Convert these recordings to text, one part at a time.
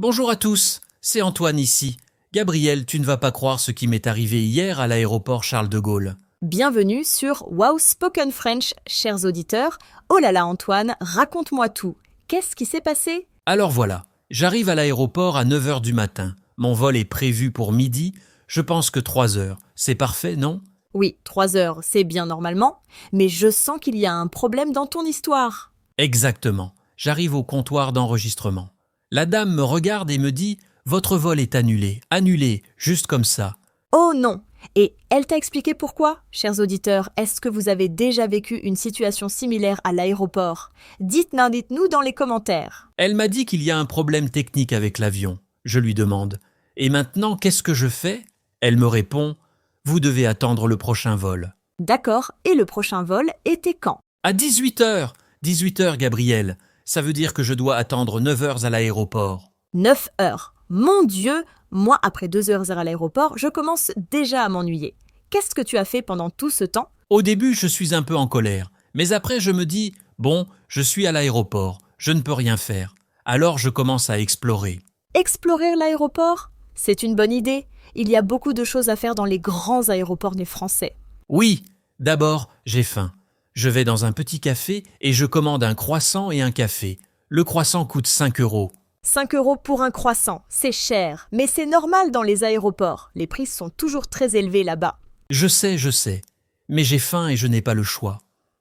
Bonjour à tous, c'est Antoine ici. Gabriel, tu ne vas pas croire ce qui m'est arrivé hier à l'aéroport Charles de Gaulle. Bienvenue sur Wow Spoken French, chers auditeurs. Oh là là Antoine, raconte-moi tout. Qu'est-ce qui s'est passé? Alors voilà, j'arrive à l'aéroport à 9 heures du matin. Mon vol est prévu pour midi, je pense que 3 heures. C'est parfait, non? Oui, 3 heures, c'est bien normalement, mais je sens qu'il y a un problème dans ton histoire. Exactement. J'arrive au comptoir d'enregistrement. La dame me regarde et me dit « Votre vol est annulé, juste comme ça. » Oh non! Et elle t'a expliqué pourquoi? Chers auditeurs, est-ce que vous avez déjà vécu une situation similaire à l'aéroport? Dites-nous dans les commentaires. Elle m'a dit qu'il y a un problème technique avec l'avion. Je lui demande « Et maintenant, qu'est-ce que je fais ?» Elle me répond « Vous devez attendre le prochain vol. » D'accord, et le prochain vol était quand? À 18 heures 18 heures, Gabriel. Ça veut dire que je dois attendre 9 heures à l'aéroport. 9 heures. Mon Dieu, moi, après 2 heures à l'aéroport, je commence déjà à m'ennuyer. Qu'est-ce que tu as fait pendant tout ce temps? Au début, je suis un peu en colère. Mais après, je me dis « Bon, je suis à l'aéroport. Je ne peux rien faire. » Alors, je commence à explorer. Explorer l'aéroport? C'est une bonne idée. Il y a beaucoup de choses à faire dans les grands aéroports des Français. Oui, d'abord, j'ai faim. Je vais dans un petit café et je commande un croissant et un café. Le croissant coûte 5 euros. 5 euros pour un croissant, c'est cher, mais c'est normal dans les aéroports. Les prix sont toujours très élevés là-bas. Je sais, mais j'ai faim et je n'ai pas le choix.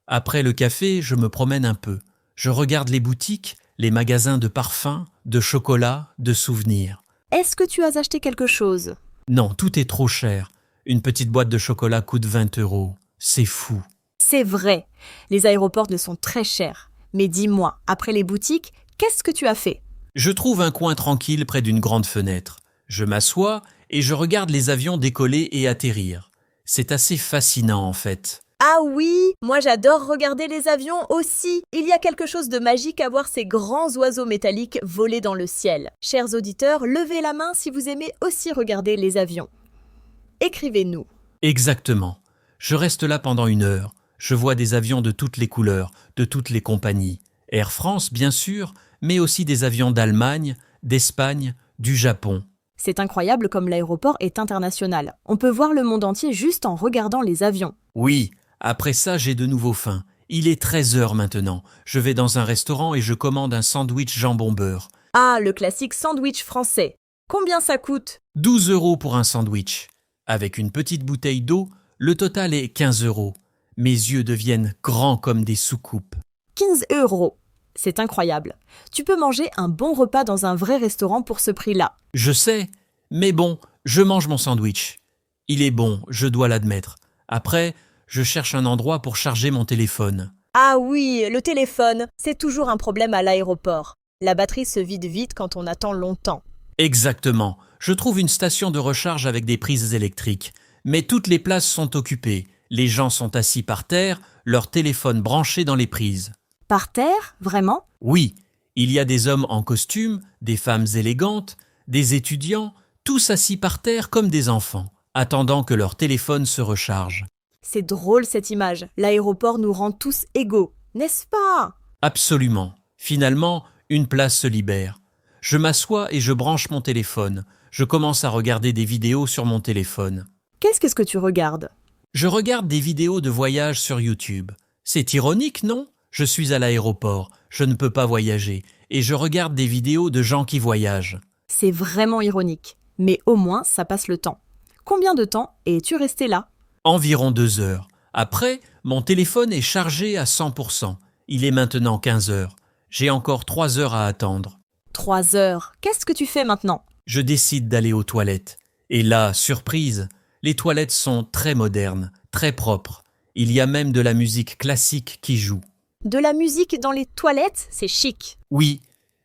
Après le café, je me promène un peu. Je regarde les boutiques, les magasins de parfums, de chocolat, de souvenirs. Est-ce que tu as acheté quelque chose? Non, tout est trop cher. Une petite boîte de chocolat coûte 20 euros. C'est fou. C'est vrai, les aéroports ne sont très chers. Mais dis-moi, après les boutiques, qu'est-ce que tu as fait? Je trouve un coin tranquille près d'une grande fenêtre. Je m'assois et je regarde les avions décoller et atterrir. C'est assez fascinant en fait. Ah oui, moi j'adore regarder les avions aussi. Il y a quelque chose de magique à voir ces grands oiseaux métalliques voler dans le ciel. Chers auditeurs, levez la main si vous aimez aussi regarder les avions. Écrivez-nous. Exactement. Je reste là pendant 1 heure. Je vois des avions de toutes les couleurs, de toutes les compagnies. Air France, bien sûr, mais aussi des avions d'Allemagne, d'Espagne, du Japon. C'est incroyable comme l'aéroport est international. On peut voir le monde entier juste en regardant les avions. Oui, après ça, j'ai de nouveau faim. Il est 13 heures maintenant. Je vais dans un restaurant et je commande un sandwich jambon-beurre. Ah, le classique sandwich français. Combien ça coûte? 12 euros pour un sandwich. Avec une petite bouteille d'eau, le total est 15 euros. Mes yeux deviennent grands comme des soucoupes. 15 euros. C'est incroyable. Tu peux manger un bon repas dans un vrai restaurant pour ce prix-là. Je sais, mais bon, je mange mon sandwich. Il est bon, je dois l'admettre. Après, je cherche un endroit pour charger mon téléphone. Ah oui, le téléphone, c'est toujours un problème à l'aéroport. La batterie se vide vite quand on attend longtemps. Exactement. Je trouve une station de recharge avec des prises électriques. Mais toutes les places sont occupées. Les gens sont assis par terre, leur téléphone branché dans les prises. Par terre, vraiment? Oui, il y a des hommes en costume, des femmes élégantes, des étudiants, tous assis par terre comme des enfants, attendant que leur téléphone se recharge. C'est drôle cette image. L'aéroport nous rend tous égaux, n'est-ce pas? Absolument. Finalement, une place se libère. Je m'assois et je branche mon téléphone. Je commence à regarder des vidéos sur mon téléphone. Qu'est-ce que tu regardes? Je regarde des vidéos de voyage sur YouTube. C'est ironique, non? Je suis à l'aéroport, je ne peux pas voyager, et je regarde des vidéos de gens qui voyagent. C'est vraiment ironique. Mais au moins, ça passe le temps. Combien de temps es-tu resté là? Environ 2 heures. Après, mon téléphone est chargé à 100%. Il est maintenant 15 heures. J'ai encore 3 heures à attendre. 3 heures. Qu'est-ce que tu fais maintenant? Je décide d'aller aux toilettes. Et là, surprise, les toilettes sont très modernes, très propres. Il y a même de la musique classique qui joue. De la musique dans les toilettes, c'est chic. Oui,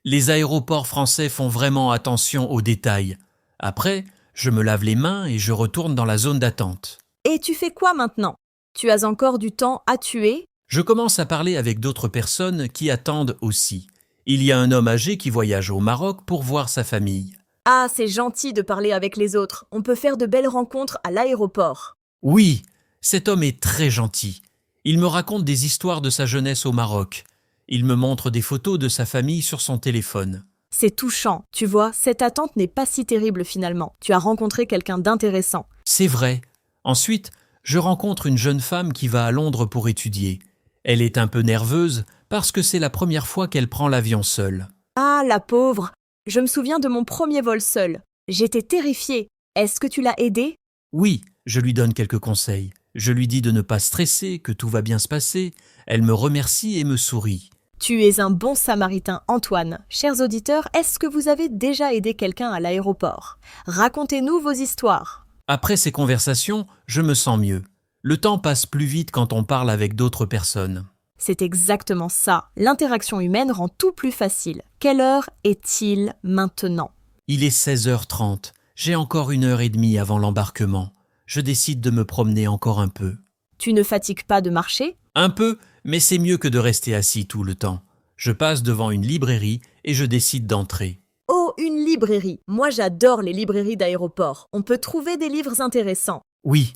les aéroports français font vraiment attention aux détails. Après, je me lave les mains et je retourne dans la zone d'attente. Et tu fais quoi maintenant? Tu as encore du temps à tuer? Je commence à parler avec d'autres personnes qui attendent aussi. Il y a un homme âgé qui voyage au Maroc pour voir sa famille. Ah, c'est gentil de parler avec les autres. On peut faire de belles rencontres à l'aéroport. Oui, cet homme est très gentil. Il me raconte des histoires de sa jeunesse au Maroc. Il me montre des photos de sa famille sur son téléphone. C'est touchant, tu vois, cette attente n'est pas si terrible finalement. Tu as rencontré quelqu'un d'intéressant. C'est vrai. Ensuite, je rencontre une jeune femme qui va à Londres pour étudier. Elle est un peu nerveuse parce que c'est la première fois qu'elle prend l'avion seule. Ah, la pauvre! Je me souviens de mon premier vol seul. J'étais terrifiée. Est-ce que tu l'as aidée? Oui, je lui donne quelques conseils. Je lui dis de ne pas stresser, que tout va bien se passer. Elle me remercie et me sourit. Tu es un bon samaritain, Antoine. Chers auditeurs, est-ce que vous avez déjà aidé quelqu'un à l'aéroport? Racontez-nous vos histoires. Après ces conversations, je me sens mieux. Le temps passe plus vite quand on parle avec d'autres personnes. C'est exactement ça. L'interaction humaine rend tout plus facile. Quelle heure est-il maintenant? Il est 16h30. J'ai encore 1h30 avant l'embarquement. Je décide de me promener encore un peu. Tu ne fatigues pas de marcher? Un peu, mais c'est mieux que de rester assis tout le temps. Je passe devant une librairie et je décide d'entrer. Oh, une librairie. Moi, j'adore les librairies d'aéroport. On peut trouver des livres intéressants. Oui,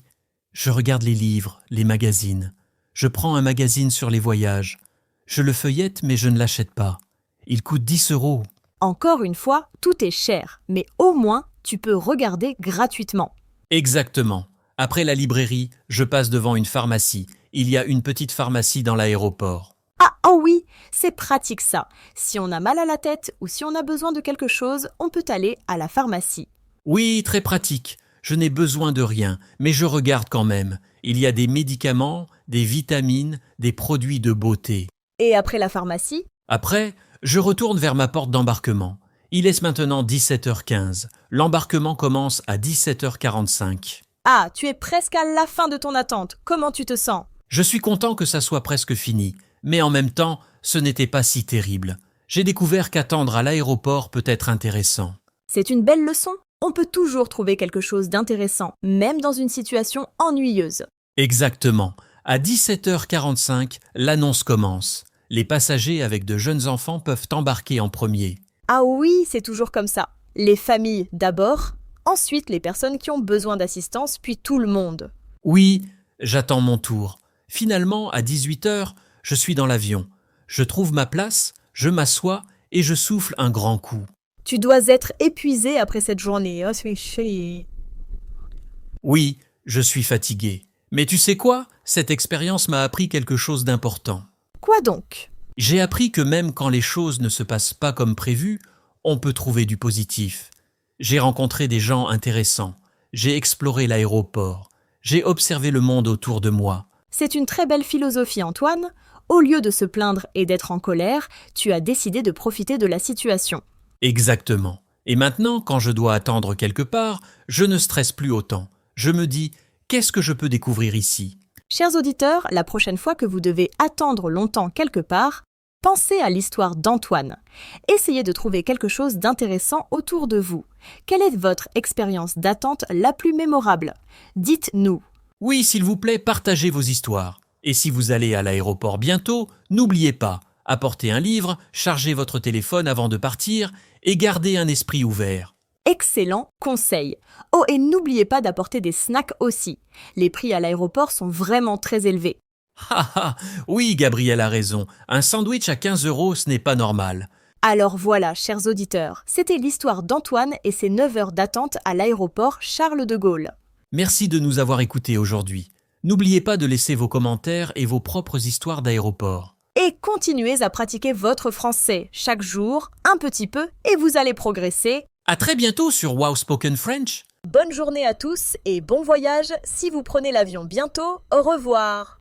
je regarde les livres, les magazines. Je prends un magazine sur les voyages. Je le feuillette, mais je ne l'achète pas. Il coûte 10 €. Encore une fois, tout est cher, mais au moins, tu peux regarder gratuitement. Exactement. Après la librairie, je passe devant une pharmacie. Il y a une petite pharmacie dans l'aéroport. Ah, oh oui, c'est pratique ça. Si on a mal à la tête ou si on a besoin de quelque chose, on peut aller à la pharmacie. Oui, très pratique. Je n'ai besoin de rien, mais je regarde quand même. Il y a des médicaments, des vitamines, des produits de beauté. Et après la pharmacie? Après, je retourne vers ma porte d'embarquement. Il est maintenant 17h15. L'embarquement commence à 17h45. Ah, tu es presque à la fin de ton attente. Comment tu te sens? Je suis content que ça soit presque fini, mais en même temps, ce n'était pas si terrible. J'ai découvert qu'attendre à l'aéroport peut être intéressant. C'est une belle leçon. On peut toujours trouver quelque chose d'intéressant, même dans une situation ennuyeuse. Exactement. À 17h45, l'annonce commence. Les passagers avec de jeunes enfants peuvent embarquer en premier. Ah oui, c'est toujours comme ça. Les familles d'abord, ensuite les personnes qui ont besoin d'assistance, puis tout le monde. Oui, j'attends mon tour. Finalement, à 18h, je suis dans l'avion. Je trouve ma place, je m'assois et je souffle un grand coup. Tu dois être épuisé après cette journée. Oh, c'est chiant. Oui, je suis fatigué. Mais tu sais quoi? Cette expérience m'a appris quelque chose d'important. Quoi donc? J'ai appris que même quand les choses ne se passent pas comme prévu, on peut trouver du positif. J'ai rencontré des gens intéressants. J'ai exploré l'aéroport. J'ai observé le monde autour de moi. C'est une très belle philosophie, Antoine. Au lieu de se plaindre et d'être en colère, tu as décidé de profiter de la situation. Exactement. Et maintenant, quand je dois attendre quelque part, je ne stresse plus autant. Je me dis, qu'est-ce que je peux découvrir ici? Chers auditeurs, la prochaine fois que vous devez attendre longtemps quelque part, pensez à l'histoire d'Antoine. Essayez de trouver quelque chose d'intéressant autour de vous. Quelle est votre expérience d'attente la plus mémorable? Dites-nous. Oui, s'il vous plaît, partagez vos histoires. Et si vous allez à l'aéroport bientôt, n'oubliez pas, apportez un livre, chargez votre téléphone avant de partir et gardez un esprit ouvert. Excellent conseil. Oh, et n'oubliez pas d'apporter des snacks aussi. Les prix à l'aéroport sont vraiment très élevés. Oui, Gabriel a raison. Un sandwich à 15 €, ce n'est pas normal. Alors voilà, chers auditeurs, c'était l'histoire d'Antoine et ses 9 heures d'attente à l'aéroport Charles de Gaulle. Merci de nous avoir écoutés aujourd'hui. N'oubliez pas de laisser vos commentaires et vos propres histoires d'aéroport. Et continuez à pratiquer votre français chaque jour, un petit peu, et vous allez progresser. À très bientôt sur Wow Spoken French. Bonne journée à tous et bon voyage si vous prenez l'avion bientôt. Au revoir.